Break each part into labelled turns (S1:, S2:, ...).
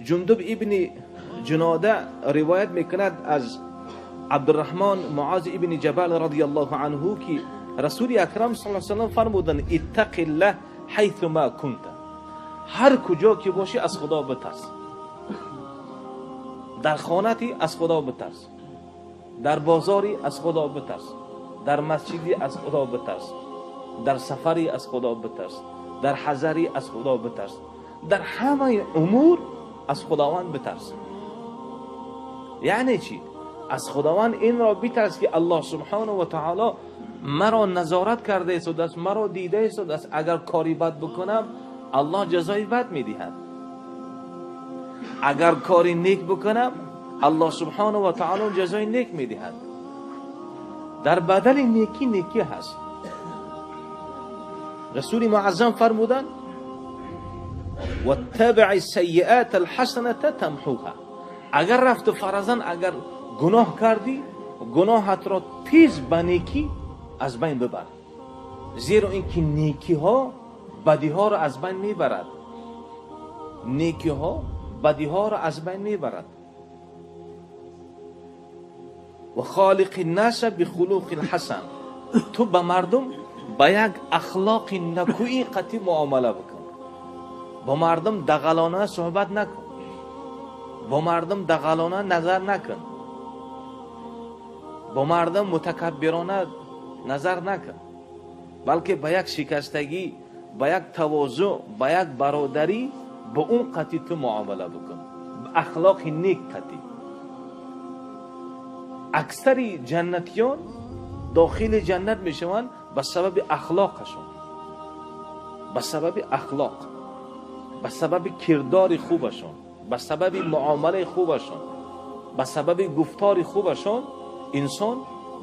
S1: جندب ابن جناده روایت میکند از عبدالرحمن معاذ ابن جبل رضی الله عنه که رسول اکرم صلی الله علیه و سلم فرمودند اتق الله حیث ما کنت، هر کجا که باشی از خدا بترس. در خانتی از خدا بترس، در بازاری از خدا بترس، در مسجدی از خدا بترس، در سفری از خدا بترس، در حضری از خدا بترس، در همه امور از خداوند بترس. یعنی چی؟ از خداوند این را بترس که الله سبحانه و تعالی مرا نظارت کرده است، مرا دیده است، اگر کاری بد بکنم الله جزای بد میدهد، اگر کاری نیک بکنم الله سبحانه و تعالی جزای نیک میدهد. در بدل نیکی نیکی هست. رسول معظم فرمودند واتبع السیئات الحسنه تمحوها. اگر رفت فرزن اگر گناه کردی گناهت را تیز به نیکی از بین ببر، زیرا اینکه نیکی ها بدی ها را از بین میبرد. نیکی ها بدی ها را از بین میبرد. و خالق الناس بخلق الحسن، تو به مردم با یک اخلاق نکویی قطعی معامله بکن. با مردم دغلانه صحبت نکن، با مردم دغلانه نظر نکن، با مردم متکبرانه نظر نکن، بلکه با یک شکستگی، با یک تواضع، با یک برادری با اون قطعی تو معامله بکن، با اخلاق نیک قطعی. اکثر جنتیان داخل جنت میشوند به سبب اخلاقشون، به سبب اخلاق، به سبب کردار خوبشون، به سبب معامله خوبشون، به سبب گفتار خوبشون انسان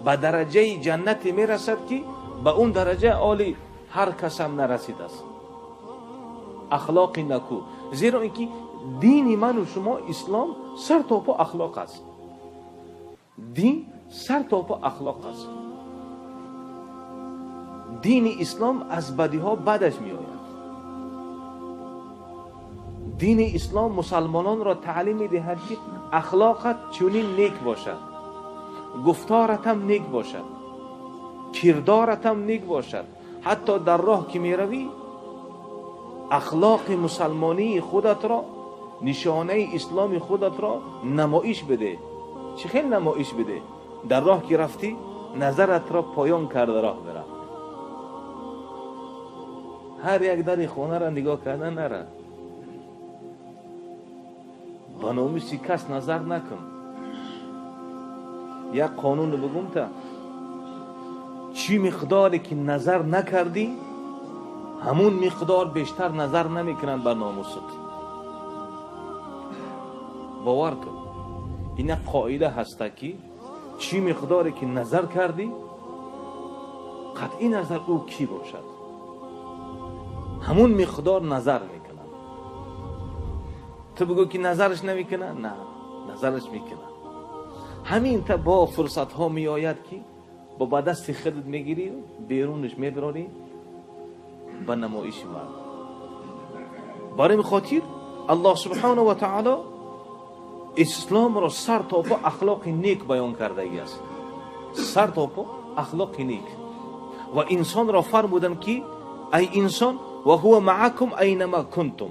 S1: به درجه جنتی میرسد که به اون درجه عالی هر کس هم نرسیده است. اخلاق نکو. زیرا اینکه دین من و شما اسلام سر تا پا اخلاق است. دین سر تا پا اخلاق است. دین اسلام از بدی ها بدش می آید. دین اسلام مسلمانان را تعلیم می دهد که اخلاقت چونین نیک باشد، گفتارت هم نیک باشد، کردارت هم نیک باشد. حتی در راه که می روی اخلاق مسلمانی خودت را، نشانه اسلام خودت را نمایش بده. چه خیلی نمایش بده؟ در راه که رفتی نظرت را پایان کرده راه بره. هر یک در خانه را نگاه کردن نره. با ناموس کس نظر نکن. یک قانون بگم تا چی مقداری که نظر نکردی همون مقدار بیشتر نظر نمیکنن بر ناموست. باور کن این قاعده هسته که چی مقداری که نظر کردی قطعی نظر او کی باشد همون مقدار نظر میکنن. تو بگو که نظرش نمیکنن، نه نظرش میکنن. همین تا با فرصت ها می آید که با دست خودت میگیری بیرونش میبرانی به نمایش مرد. برای خاطر الله سبحانه و تعالی اسلام را سر تا پا اخلاق نیک بیان کرده است. سر تا پا اخلاق نیک. و انسان را فرمودن که ای انسان و هو معکم اینما کنتم.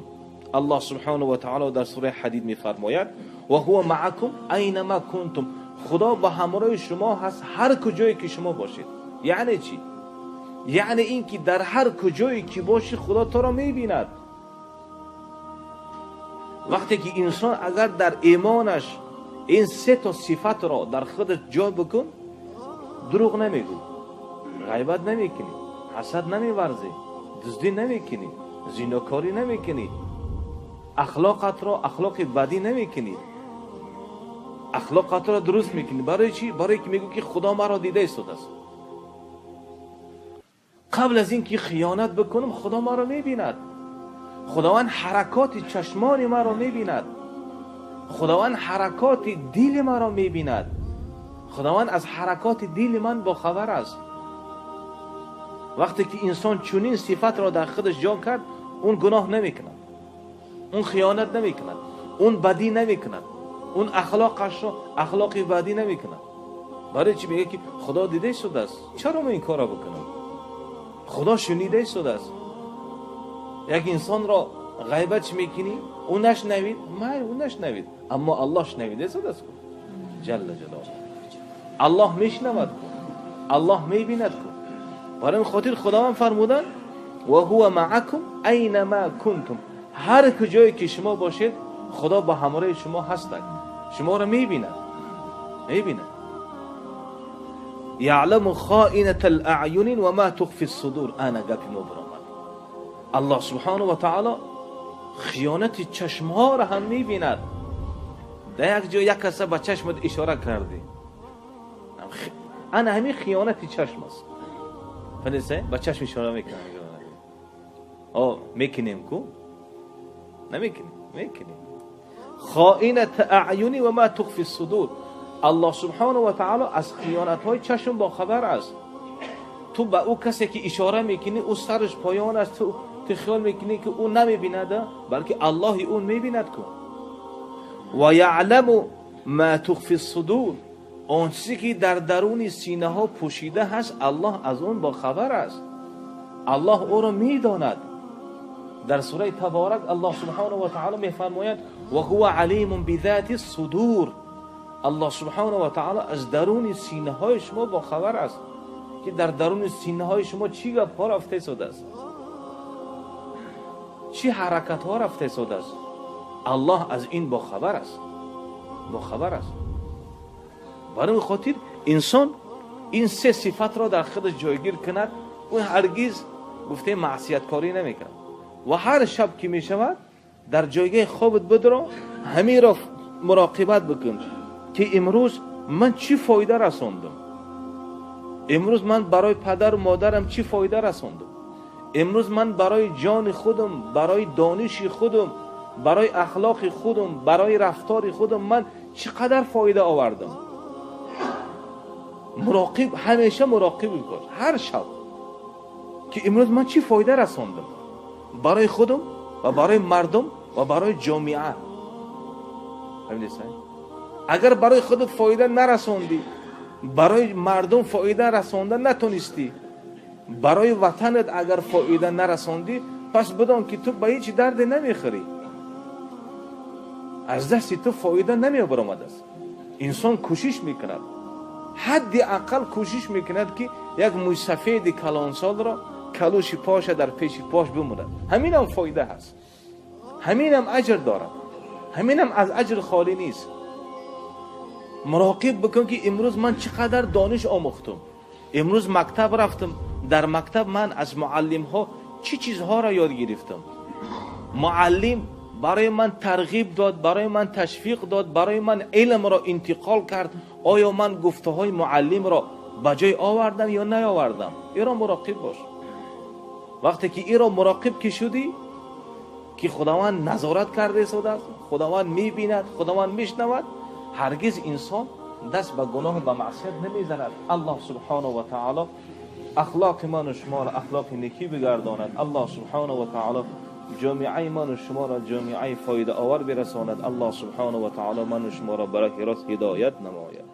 S1: الله سبحانه و تعالی در سوره حدید میفرماید و هو معکم اینما کنتم. خدا با همراه شما هست هر کجایی که شما باشید. یعنی چی؟ یعنی این که در هر کجایی که باشی خدا تو را میبیند. وقتی که انسان اگر در ایمانش این سه تا صفت را در خودش جا بکن، دروغ نمیگو، غیبت نمیکنی، حسد نمیورزی، دزدی نمیکنی، زیناکاری نمیکنی، اخلاقت را اخلاق بدی نمیکنی، اخلاقت را درست میکنی. برای چی؟ برای که میگو که خدا مرا دیده است. قبل از این که خیانت بکنم خدا مرا میبیند. خداوند حرکات چشمان مرا میبیند. خداوند حرکات دل مرا میبیند. خداوند از حرکات دل من با خبر است. وقتی که انسان چنین صفت را در خودش جا کرد، اون گناه نمیکند، اون خیانت نمیکند، اون بدی نمیکند، اون اخلاقش رو اخلاقی بدی نمیکند. برای چی؟ میگه که خدا دیده شده است، چرا ما این کارا بکنم؟ خدا شنیده شده است. یک انسان را غیبت میکنی، اون نشنوید، اون نشنوید، اما الله شنیده شده است جل جلاله. الله میشنود، الله میبیند. برای این خاطر خداوند فرمودن و هو معکم اینما کنتم، هر کجایی که شما باشید خدا با همراه شما هستند، شما را میبیند. یعلم خائنة الاعین و ما تخفی الصدور. انا گپی ما برآمد. الله سبحانه و تعالی خیانت چشم ها را هم میبیند. در یک جا یک کس با چشمت اشاره کردی، انا همین خیانت چشم است. فهمیدی؟ با چشم اشاره میکنه. میکنیم کو؟ نمیکنیم، میکنیم. خائنة اعین و ما تخفی الصدور. الله سبحانه و تعالی از خیانت های چشم با خبر است. تو با او کسی که اشاره میکنی او سرش پایان است، تو خیال میکنی که او نمیبیند، بلکه الله اون میبیند کو. و یعلم ما تخفی الصدور، اون چیزی که در درون سینه ها پوشیده هست الله از اون با خبر است. الله او را میداند. در سوره تبارک الله سبحانه و تعالی میفرماید و هو علیم بذات الصدور. الله سبحانه و تعالی از درون سینه های شما با خبر است که در درون سینه های شما چی گپ ها رفته شده است، چی حرکت ها رفته شده است. الله از این با خبر است، با خبر است. برای خاطر انسان این سه صفت را در خودش جایگیر کند، اون هرگز گفته معصیت کاری نمیکند. و هر شب که میشود در جایگاه خوابت بدرو، همین را مراقبت بکن که امروز من چی فایده رسوندم، امروز من برای پدر و مادرم چی فایده رسوندم، امروز من برای جان خودم، برای دانش خودم، برای اخلاق خودم، برای رفتار خودم من چقدر فایده آوردم. مراقب، همیشه مراقب باش هر شب که امروز من چی فایده رسوندم برای خودم و برای مردم و برای جامعه. اگر برای خودت فایده نرسوندی، برای مردم فایده رسونده نتونستی، برای وطنت اگر فایده نرسوندی، پس بدان که تو به هیچ درد نمیخوری، از دست تو فایده نمیبرآمده است. انسان کوشش میکند، حد اقل کوشش میکند که یک موی سفید کلانسال را کلوش پاش در پیش پاش بموند. همین هم فایده هست، همین هم اجر دارد، همین هم از اجر خالی نیست. مراقب بکن که امروز من چقدر دانش آموختم، امروز مکتب رفتم، در مکتب من از معلم ها چی چیزها را یاد گرفتم. معلم برای من ترغیب داد، برای من تشویق داد، برای من علم را انتقال کرد. آیا من گفته های معلم را بجای آوردم یا نیاوردم؟ این را مراقب باش. وقتی که این را مراقب که شدی که خداوند نظارت کرده شده است، خداوند میبیند، خداوند میشنود، هرگز انسان دست به گناه و معصیت نمیزند. الله سبحانه و تعالی اخلاق من و شما را اخلاق نیکی بگرداند. الله سبحانه و تعالی جامعه من و شما را جامعه فایده آور برساند. الله سبحانه و تعالی من و شما را برای راست هدایت نماید.